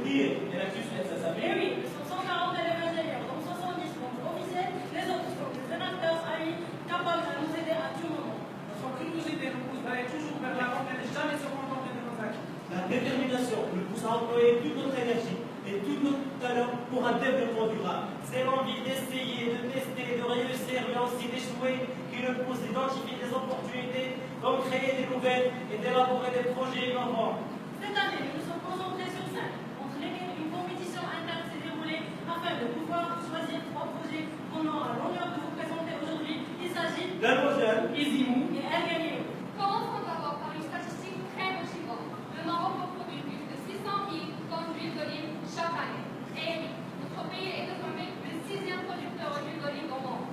dire, et là-dessus, ça s'applique. Mais oui, ils sont 140 élèves ingénieurs, donc 70 sont officiels, les autres sont des rédacteurs AI capables de nous aider à tout moment. Notre curiosité nous pousse à aller toujours vers l'avant et ne jamais se contenter de nos acquis. La détermination nous pousse à employer toute notre énergie et tout notre talent pour un développement durable. C'est l'envie d'essayer, de tester, de réussir, mais aussi d'échouer, qui nous pousse à identifier des opportunités, comme créer des nouvelles et d'élaborer des projets innovants. Cette année, nous nous sommes concentrés sur 5, entre lesquels une compétition interne s'est déroulée afin de pouvoir choisir 3 projets qu'on aura l'honneur de vous présenter aujourd'hui. Il s'agit d'Almogène, Izimou et El Gagneo. Commençons d'abord par une statistique très motivante. Le Maroc produit plus de 600 000 tonnes d'huile d'olive chaque année. Et notre pays est désormais le 6e producteur d'huile d'olive au monde.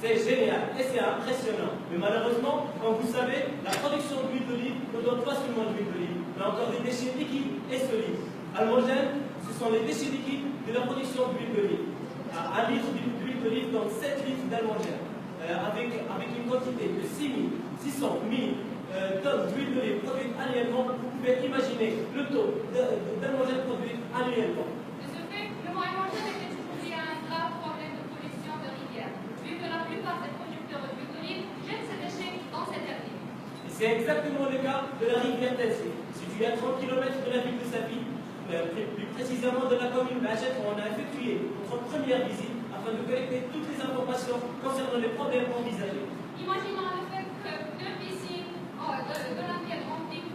c'est génial et c'est impressionnant. Mais malheureusement, comme vous savez, la production d'huile d'olive ne donne pas seulement de l'huile d'olive, mais encore des déchets liquides et solides. Almogène, ce sont les déchets liquides de la production d'huile d'olive. Un litre d'huile d'olive donne 7 litres d'almogène. Avec une quantité de 600 000 tonnes d'huile d'olive produite annuellement, vous pouvez imaginer le taux d'almogène produit annuellement. De ce fait, le Moyen-Orient était aujourd'hui à un grave problème de pollution de rivières, vu que la plupart des producteurs d'huile d'olive jettent ces déchets dans cette rivière. C'est exactement le cas de la rivière Tessé. Située à 30 km de la ville de Safi, plus précisément de la commune d'Achète, où on a effectué notre première visite afin de collecter toutes les informations concernant les problèmes envisagés. Imaginons le fait que 2 piscines de l'Olympiade remplies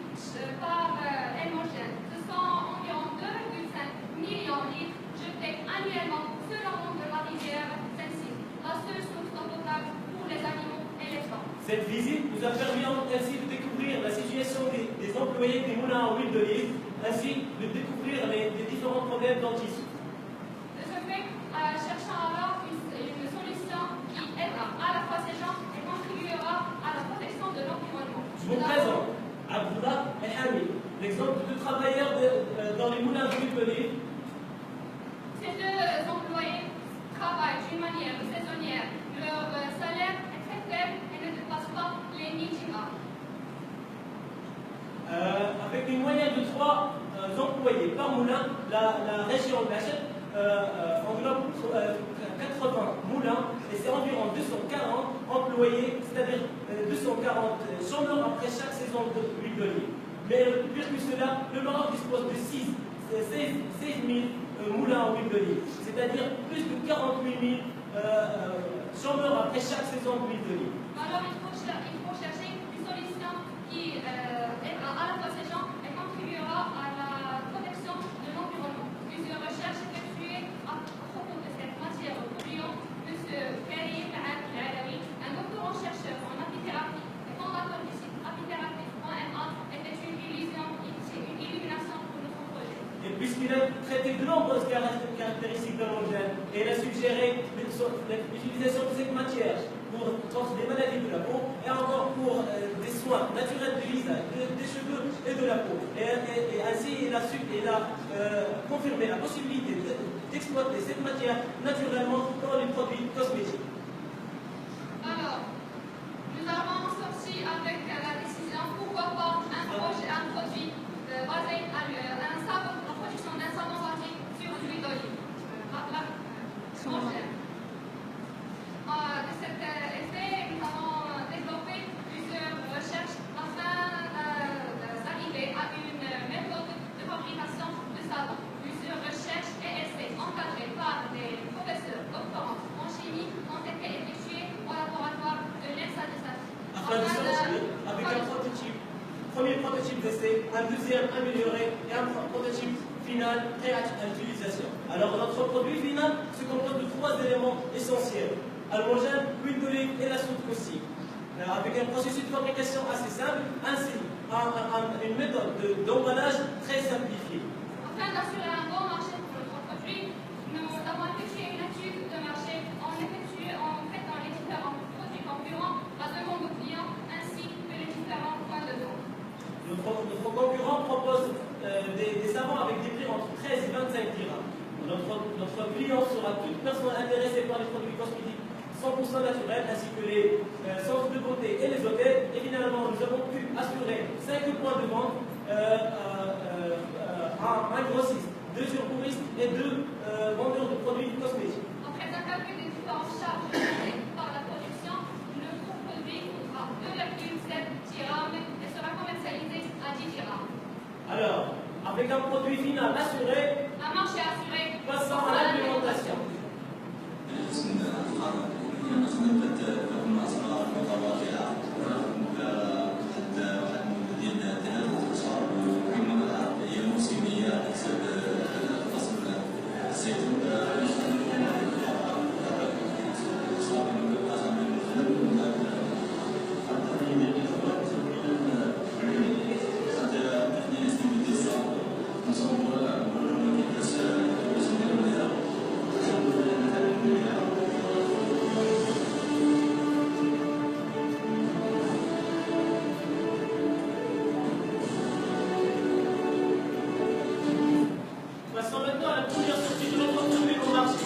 par Hermogène, ce sont environ 2,5 millions de litres jetés annuellement sur le long de la rivière Sensi, la seule source d'eau potable pour les animaux et les plantes. Cette visite nous a permis ainsi de découvrir la situation des employés des moulins à huile d'olive, ainsi de découvrir les différents problèmes dont ils souffrent. De ce fait, cherchons alors une solution qui aidera à la fois ces gens et contribuera à la protection de l'environnement. Je vous présente Abdullah et Hamid, l'exemple de travailleurs dans les moulins à huile d'olive. Ces 2 employés travaillent d'une manière saisonnière. Leur salaire est très faible et ne dépasse pas les 1000 dirhams. Avec une moyenne de 3 employés par moulin, la région d'Achète englobe 80 moulins et c'est environ 240 employés, c'est-à-dire 240 chômeurs après chaque saison d'huile d'olive. Mais pire que cela, le Maroc dispose de 16 000 moulins à huile d'olive, c'est-à-dire plus de 48 000 chômeurs après chaque saison d'huile d'olive. Alors il faut chercher une solution qui aidera à la fois ces gens et contribuera à la protection de l'environnement. Plusieurs recherches effectuées à propos de cette matière polluante, M. Karim Al-Alawi, un doctorant chercheur en apithérapie et fondateur du site apithérapie.ma, effectue une illumination pour notre projet. Et puisqu'il a traité de nombreuses caractéristiques d'halogène, et il a suggéré l'utilisation de cette matière contre des maladies de la peau et encore pour des soins naturels du visage, des cheveux et de la peau. Et ainsi, il a confirmé la possibilité d'exploiter cette matière naturellement dans les produits cosmétiques. Alors, nous avons sorti avec la décision, pourquoi pas un produit basé un savon, la production d'un savon basé sur l'huile d'olive. De cet effet, nous avons développé plusieurs recherches afin d'arriver à une méthode de fabrication de savon. Plusieurs recherches et essais encadrés par des professeurs doctorants en chimie ont été effectués au laboratoire de l'ENSA de Safi. Afin de sortir avec un prototype, premier prototype d'essai, un deuxième amélioré et un prototype final prêt à l'utilisation. Alors notre produit final se compose de 3 éléments essentiels: halogène, huile d'olive et la soude caustique. Avec un processus de fabrication assez simple, ainsi une méthode d'emballage très simplifiée. Afin d'assurer un bon marché pour notre produit, nous avons effectué une étude de marché en traitant les différents produits concurrents, la demande aux clients ainsi que les différents points de vente. Notre concurrent propose des savons avec des prix entre 13 et 25 dirhams. Notre client sera toute personne intéressée par les produits cosmétiques 100% naturels, ainsi que les centres de beauté et les hôtels. Et finalement, nous avons pu assurer 5 points de vente à un grossiste 2 secouristes et 2 vendeurs de produits cosmétiques. Après un calcul des coûts en charge par la production, le coût produit coûtera 2,7 dirhams et sera commercialisé à 10 dirhams. Alors, avec un produit final assuré, Un marché assuré. passons à l'implémentation. Passons maintenant à la première sortie de notre produit au marché.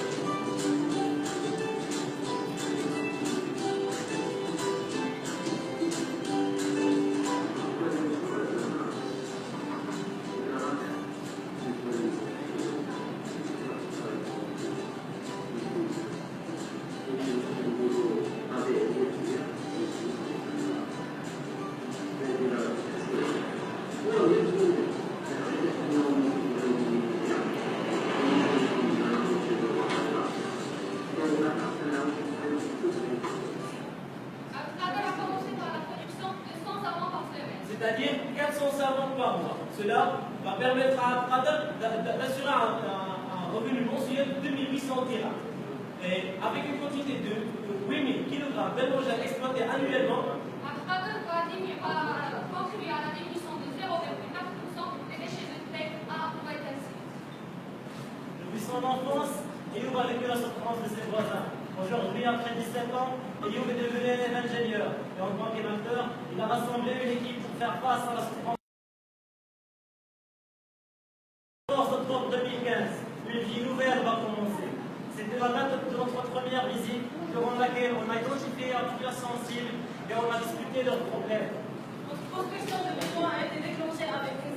Al-Qader a commencé par la production de 100 savons par semaine. C'est-à-dire 400 savons par mois. Cela va permettre à Al-Qader d'assurer un revenu mensuel de 2800 dirhams. Et avec une quantité de 8000 kg d'hydrogène exploité annuellement, Al-Qader va contribuer à la diminution de 0,4% des déchets de terre à White Sea. Depuis son enfance, Ayoub a vécu la souffrance de ses voisins. Aujourd'hui, après 17 ans, Ayoub est devenu un ingénieur. Et en tant qu'émetteur, il a rassemblé une équipe pour faire face à la souffrance. Le 14 octobre 2015, une vie nouvelle va commencer. C'était la date de notre première visite, durant laquelle on a identifié un plusieurs sensibles et on a discuté leurs problèmes. Notre prospection de besoins a été déclenchée avec une